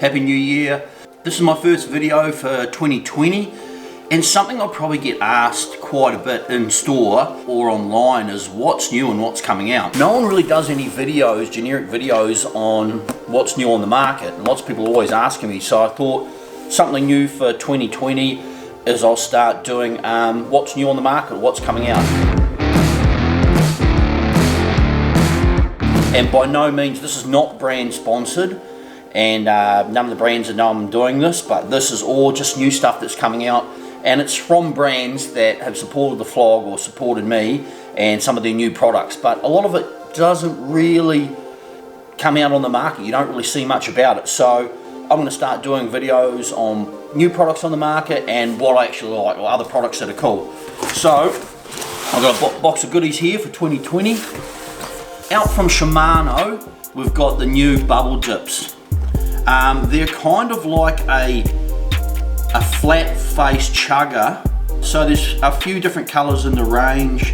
Happy New Year. This is my first video for 2020, and something I'll probably get asked quite a bit in store or online is what's new and what's coming out. No one really does any videos, generic videos on what's new on the market, and lots of people are always asking me, so I thought something new for 2020 is I'll start doing what's new on the market, what's coming out. And by no means, this is not brand sponsored, and none of the brands know I'm doing this, but this is all just new stuff that's coming out, and it's from brands that have supported the vlog or supported me and some of their new products, but a lot of it doesn't really come out on the market. You don't really see much about it, so I'm going to start doing videos on new products on the market and what I actually like, or other products that are cool. So I've got a box of goodies here for 2020. Out from Shimano, we've got the new bubble dips. They're kind of like a flat face chugger. So there's a few different colors in the range.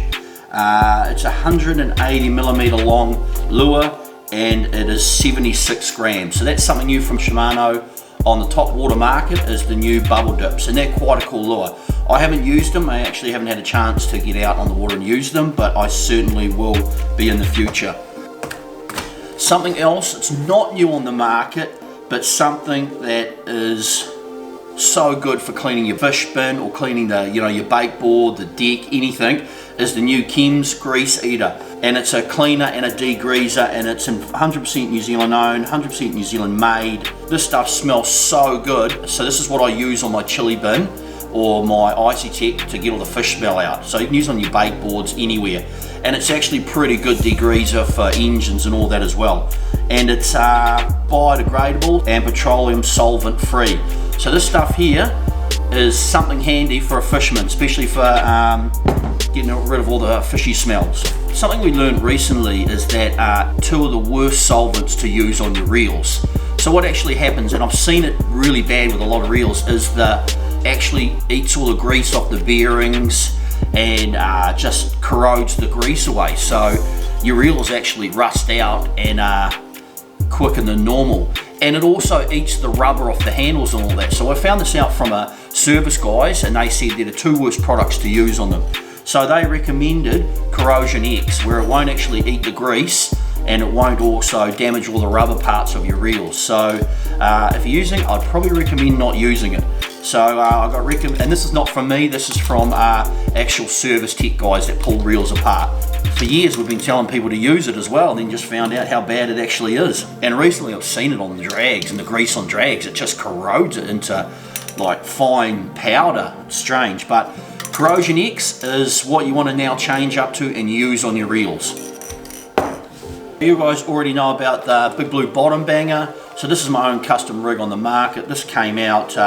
It's 180 millimeter long lure, and it is 76 grams. So that's something new from Shimano on the top water market, is the new bubble dips, and they're quite a cool lure. I haven't used them. I actually haven't had a chance to get out on the water and use them, but I certainly will be in the future. Something else that's not new on the market, but something that is so good for cleaning your fish bin or cleaning the, your bait board, the deck, anything, is the new Chems Grease Eater. And it's a cleaner and a degreaser, and it's 100% New Zealand owned, 100% New Zealand made. This stuff smells so good. So this is what I use on my chili bin or my Icy Tech to get all the fish smell out. So you can use it on your bait boards anywhere. And it's actually pretty good degreaser for engines and all that as well. And it's biodegradable and petroleum solvent free. So this stuff here is something handy for a fisherman, especially for getting rid of all the fishy smells. Something we learned recently is that two of the worst solvents to use on your reels. So what actually happens, and I've seen it really bad with a lot of reels, is actually eats all the grease off the bearings and just corrodes the grease away. So your reels actually rust out and quicker than normal. And it also eats the rubber off the handles and all that. So I found this out from service guys, and they said they're the two worst products to use on them. So they recommended Corrosion X, where it won't actually eat the grease and it won't also damage all the rubber parts of your reels. So if you're using it, I'd probably recommend not using it. So and this is not from me, this is from actual service tech guys that pull reels apart. For years we've been telling people to use it as well, and then just found out how bad it actually is. And recently I've seen it on the drags, and the grease on drags, it just corrodes it into like fine powder. It's strange, but Corrosion X is what you want to now change up to and use on your reels. You guys already know about the Big Blue Bottom Banger. So this is my own custom rig on the market. This came out,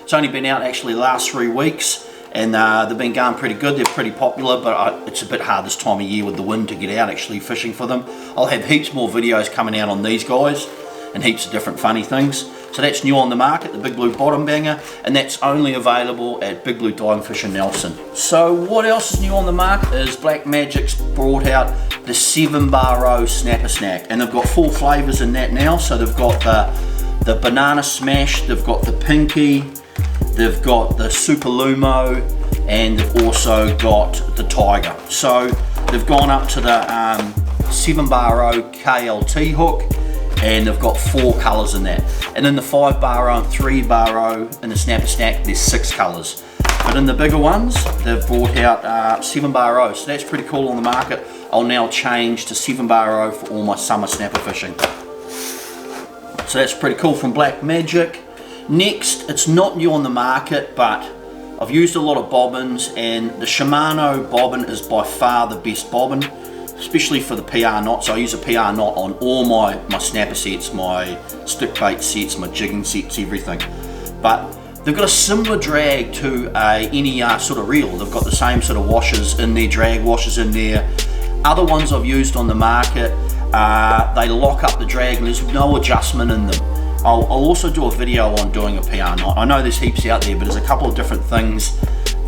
it's only been out actually the last 3 weeks, and they've been going pretty good. They're pretty popular, but it's a bit hard this time of year with the wind to get out actually fishing for them. I'll have heaps more videos coming out on these guys and heaps of different funny things. So that's new on the market, the Big Blue Bottom Banger, and that's only available at Big Blue Dive Fish in Nelson. So what else is new on the market is Black Magic's brought out the 7-bar Snapper Snack, and they've got 4 flavours in that now. So they've got the Banana Smash, they've got the Pinky, they've got the Super Lumo, and they've also got the Tiger. So they've gone up to the 7-bar KLT hook, and they've got 4 colours in that. And in the 5-bar and 3-bar in the Snapper Snack, there's 6 colours. But in the bigger ones, they've brought out 7-bar, so that's pretty cool on the market. I'll now change to 7-bar for all my summer snapper fishing. So that's pretty cool from Black Magic. Next, it's not new on the market, but I've used a lot of bobbins, and the Shimano Bobbin is by far the best bobbin, especially for the PR knot. So I use a PR knot on all my snapper sets, my stick bait sets, my jigging sets, everything. But they've got a similar drag to any sort of reel. They've got the same sort of washers in there, drag washers in there. Other ones I've used on the market, they lock up the drag and there's no adjustment in them. I'll also do a video on doing a PR knot. I know there's heaps out there, but there's a couple of different things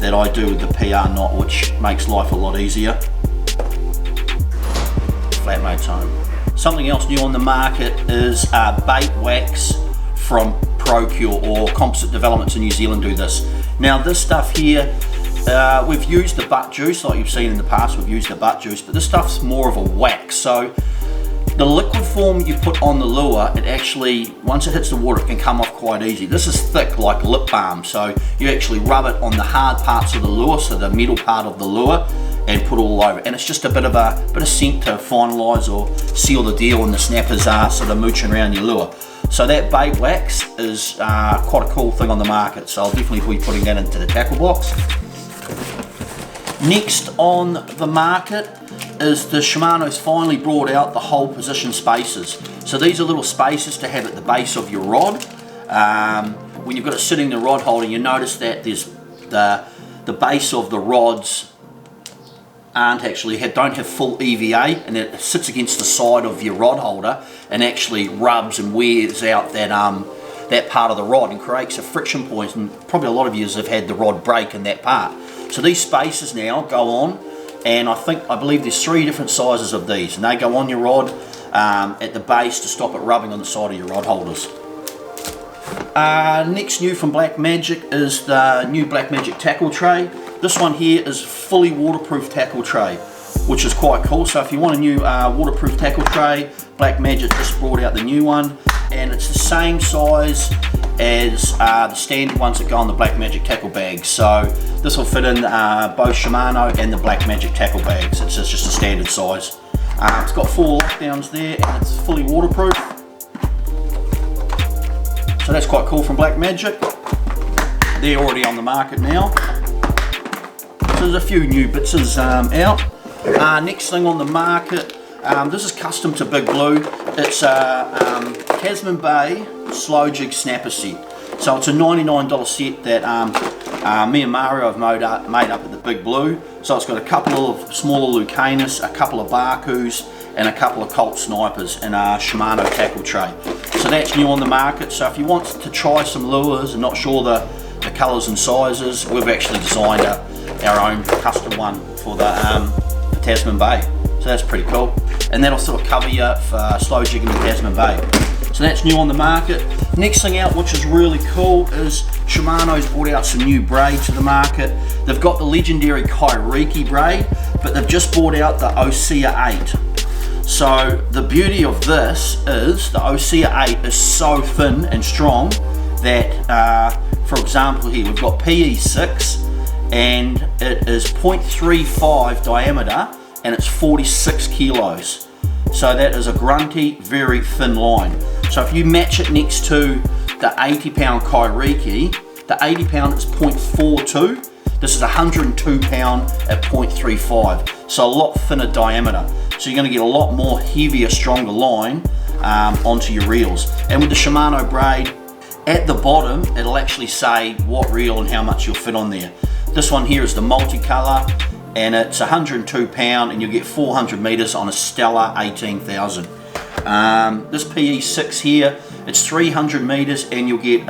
that I do with the PR knot which makes life a lot easier. Flatmate's home. Something else new on the market is bait wax from ProCure or Composite Developments in New Zealand do this. Now this stuff here, we've used the butt juice like you've seen in the past, we've used the butt juice, but this stuff's more of a wax. So the liquid form you put on the lure, it actually, once it hits the water, it can come off quite easy. This is thick like lip balm, so you actually rub it on the hard parts of the lure, so the middle part of the lure, and put it all over. And it's just a bit of scent to finalise or seal the deal when the snappers are sort of mooching around your lure. So that bait wax is quite a cool thing on the market, so I'll definitely be putting that into the tackle box. Next on the market is the Shimano's finally brought out the hole position spacers. So these are little spacers to have at the base of your rod. When you've got it sitting in the rod holder, you notice that there's the base of the rods don't have full EVA, and it sits against the side of your rod holder and actually rubs and wears out that part of the rod and creates a friction point, and probably a lot of you have had the rod break in that part. So these spacers now go on, and I believe there's 3 different sizes of these, and they go on your rod at the base to stop it rubbing on the side of your rod holders. Next new from Black Magic is the new Black Magic tackle tray. This one here is fully waterproof tackle tray, which is quite cool. So if you want a new waterproof tackle tray, Black Magic just brought out the new one, and it's the same size as the standard ones that go on the Black Magic tackle bags. So this will fit in both Shimano and the Black Magic tackle bags. It's just a standard size. It's got 4 lockdowns there, and it's fully waterproof. So that's quite cool from Black Magic. They're already on the market now. So there's a few new bits out. Next thing on the market, this is custom to Big Blue. It's a Tasman Bay slow jig snapper set. So it's a $99 set that me and Mario have made up at the Big Blue. So it's got a couple of smaller Lucanus, a couple of Barkus, and a couple of Colt Snipers in a Shimano tackle tray. So that's new on the market. So if you want to try some lures and not sure the colours and sizes, we've actually designed our own custom one for the Tasman Bay. So that's pretty cool. And that'll sort of cover you for slow jigging in Tasman Bay. So that's new on the market. Next thing out, which is really cool, is Shimano's brought out some new braid to the market. They've got the legendary Kairiki braid, but they've just brought out the OCA 8. So the beauty of this is the OCA 8 is so thin and strong that, for example here, we've got PE6, and it is 0.35 diameter, and it's 46 kilos. So that is a grunty, very thin line. So if you match it next to the 80-pound Kairiki, the 80-pound is 0.42. This is 102-pound at 0.35. So a lot thinner diameter. So you're going to get a lot more heavier, stronger line onto your reels. And with the Shimano braid, at the bottom, it'll actually say what reel and how much you'll fit on there. This one here is the multicolor, and it's 102-pound, and you'll get 400 meters on a Stella 18,000. This PE6 here, it's 300 meters, and you'll get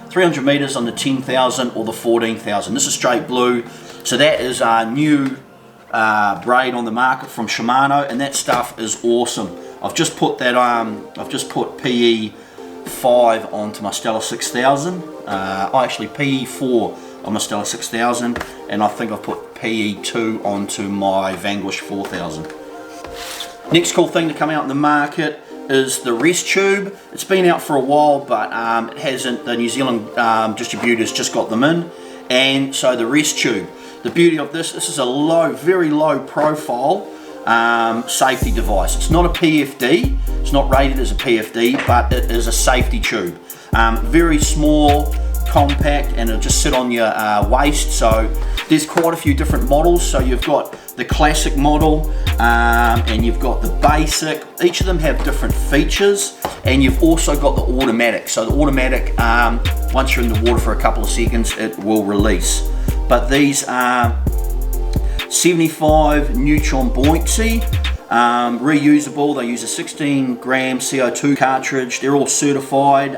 300 meters on the 10,000 or the 14,000. This is straight blue. So that is our new braid on the market from Shimano, and that stuff is awesome. I've just put that I've just put PE5 onto my Stella 6000. Actually PE4 on my Stella 6000, and I think I've put PE2 onto my Vanquish 4000. Next cool thing to come out in the market is the rest tube. It's been out for a while, but it hasn't. The New Zealand distributors just got them in, and so the rest tube. The beauty of this is a very low profile safety device. It's not a PFD. It's not rated as a PFD, but it is a safety tube. Very small, compact, and it'll just sit on your waist. So there's quite a few different models. So you've got the classic model, and you've got the basic. Each of them have different features, and you've also got the automatic. So the automatic, once you're in the water for a couple of seconds, it will release. But these are 75 neutron buoyancy, reusable. They use a 16 gram CO2 cartridge. They're all certified.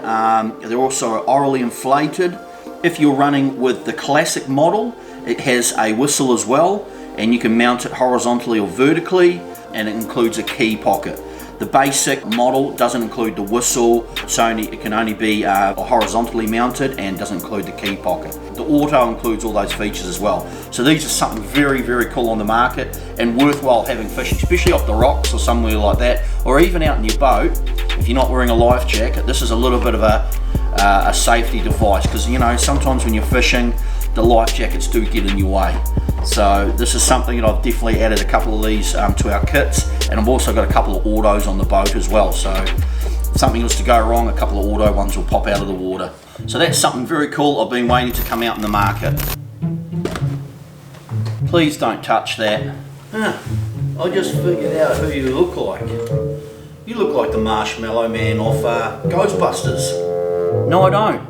They're also orally inflated. If you're running with the classic model, it has a whistle as well, and you can mount it horizontally or vertically, and it includes a key pocket. The basic model doesn't include the whistle, so it can only be horizontally mounted and doesn't include the key pocket. The auto includes all those features as well. So these are something very, very cool on the market and worthwhile having fishing, especially off the rocks or somewhere like that, or even out in your boat. If you're not wearing a life jacket, this is a little bit of a safety device, because you know, sometimes when you're fishing, the life jackets do get in your way. So this is something that I've definitely added a couple of these to our kits, and I've also got a couple of autos on the boat as well. So if something was to go wrong, a couple of auto ones will pop out of the water. So that's something very cool I've been waiting to come out in the market. Please don't touch that. I just figured out who you look like. You look like the Marshmallow Man off Ghostbusters. No, I don't.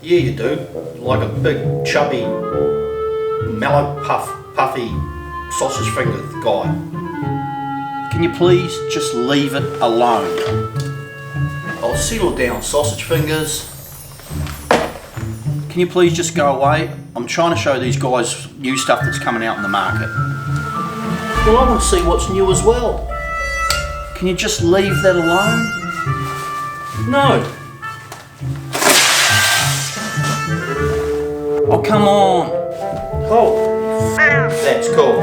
Yeah, you do. Like a big, chubby, mellow, puffy, sausage finger guy. Can you please just leave it alone? I'll settle down, sausage fingers. Can you please just go away? I'm trying to show these guys new stuff that's coming out in the market. Well, I want to see what's new as well. Can you just leave that alone? No. Oh, come on. Oh, that's cool.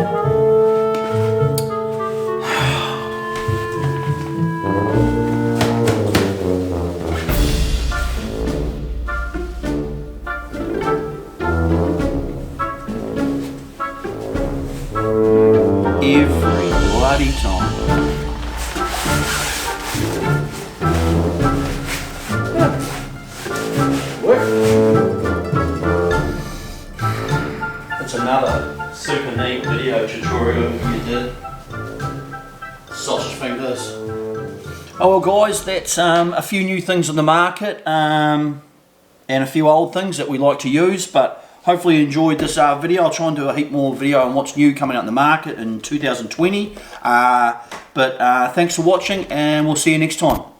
Every bloody time. It's another super neat video tutorial you did. Sausage fingers. Oh well guys, that's a few new things on the market and a few old things that we like to use, but hopefully you enjoyed this video. I'll try and do a heap more video on what's new coming out in the market in 2020. But thanks for watching, and we'll see you next time.